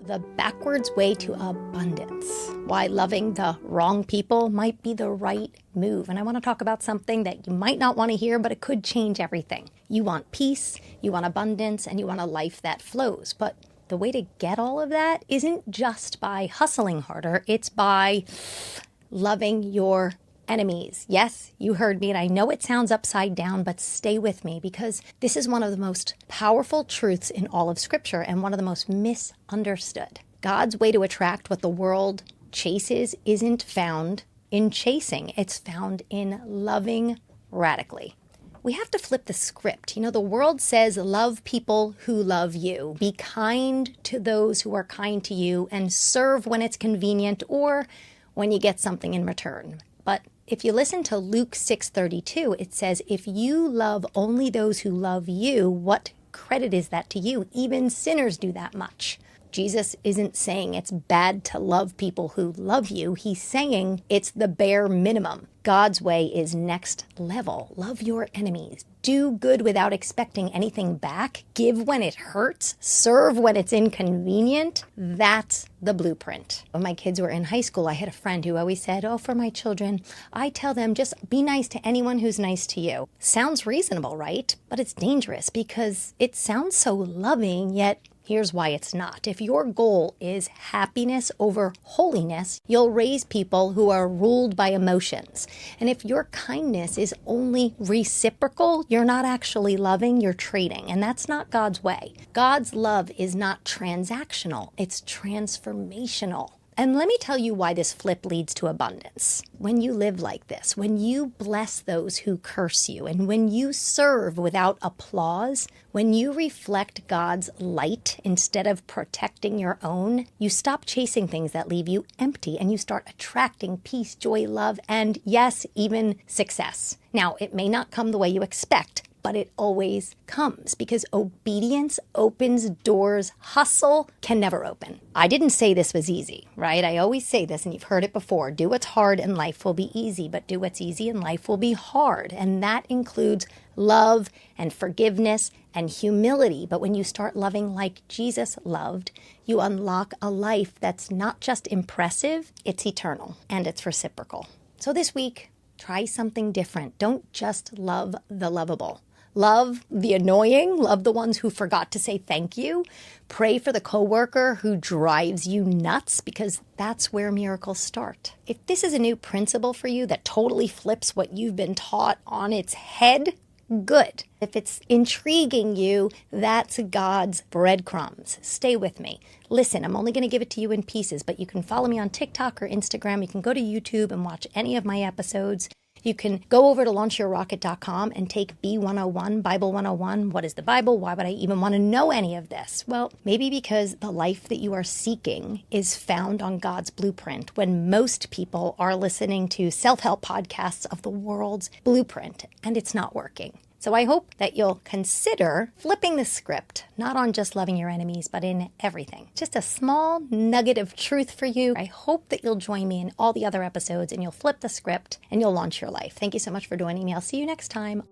The backwards way to abundance. Why loving the wrong people might be the right move. And I want to talk about something that you might not want to hear, but it could change everything. You want peace, you want abundance, and you want a life that flows. But the way to get all of that isn't just by hustling harder. It's by loving your enemies. Yes, you heard me, and I know it sounds upside down, but stay with me because this is one of the most powerful truths in all of Scripture and one of the most misunderstood. God's way to attract what the world chases isn't found in chasing. It's found in loving radically. We have to flip the script. You know, the world says love people who love you. Be kind to those who are kind to you and serve when it's convenient or when you get something in return. But if you listen to Luke 6:32, it says, if you love only those who love you, what credit is that to you? Even sinners do that much. Jesus isn't saying it's bad to love people who love you. He's saying it's the bare minimum. God's way is next level. Love your enemies. Do good without expecting anything back. Give when it hurts. Serve when it's inconvenient. That's the blueprint. When my kids were in high school, I had a friend who always said, for my children, I tell them just be nice to anyone who's nice to you. Sounds reasonable, right? But it's dangerous because it sounds so loving, yet here's why it's not. If your goal is happiness over holiness, you'll raise people who are ruled by emotions. And if your kindness is only reciprocal, you're not actually loving, you're trading. And that's not God's way. God's love is not transactional, it's transformational. And let me tell you why this flip leads to abundance. When you live like this, when you bless those who curse you, and when you serve without applause, when you reflect God's light instead of protecting your own, you stop chasing things that leave you empty and you start attracting peace, joy, love, and yes, even success. Now, it may not come the way you expect, but it always comes because obedience opens doors hustle can never open. I didn't say this was easy, right? I always say this, and you've heard it before. Do what's hard and life will be easy, but do what's easy and life will be hard. And that includes love and forgiveness and humility. But when you start loving like Jesus loved, you unlock a life that's not just impressive, it's eternal and it's reciprocal. So this week, try something different. Don't just love the lovable. Love the annoying, love the ones who forgot to say thank you. Pray for the coworker who drives you nuts because that's where miracles start. If this is a new principle for you that totally flips what you've been taught on its head, good. If it's intriguing you, that's God's breadcrumbs. Stay with me. Listen, I'm only going to give it to you in pieces, but you can follow me on TikTok or Instagram. You can go to YouTube and watch any of my episodes. You can go over to launchyourrocket.com and take B101, Bible 101. What is the Bible? Why would I even want to know any of this? Well, maybe because the life that you are seeking is found on God's blueprint when most people are listening to self-help podcasts of the world's blueprint and it's not working. So I hope that you'll consider flipping the script, not on just loving your enemies, but in everything. Just a small nugget of truth for you. I hope that you'll join me in all the other episodes and you'll flip the script and you'll launch your life. Thank you so much for joining me. I'll see you next time.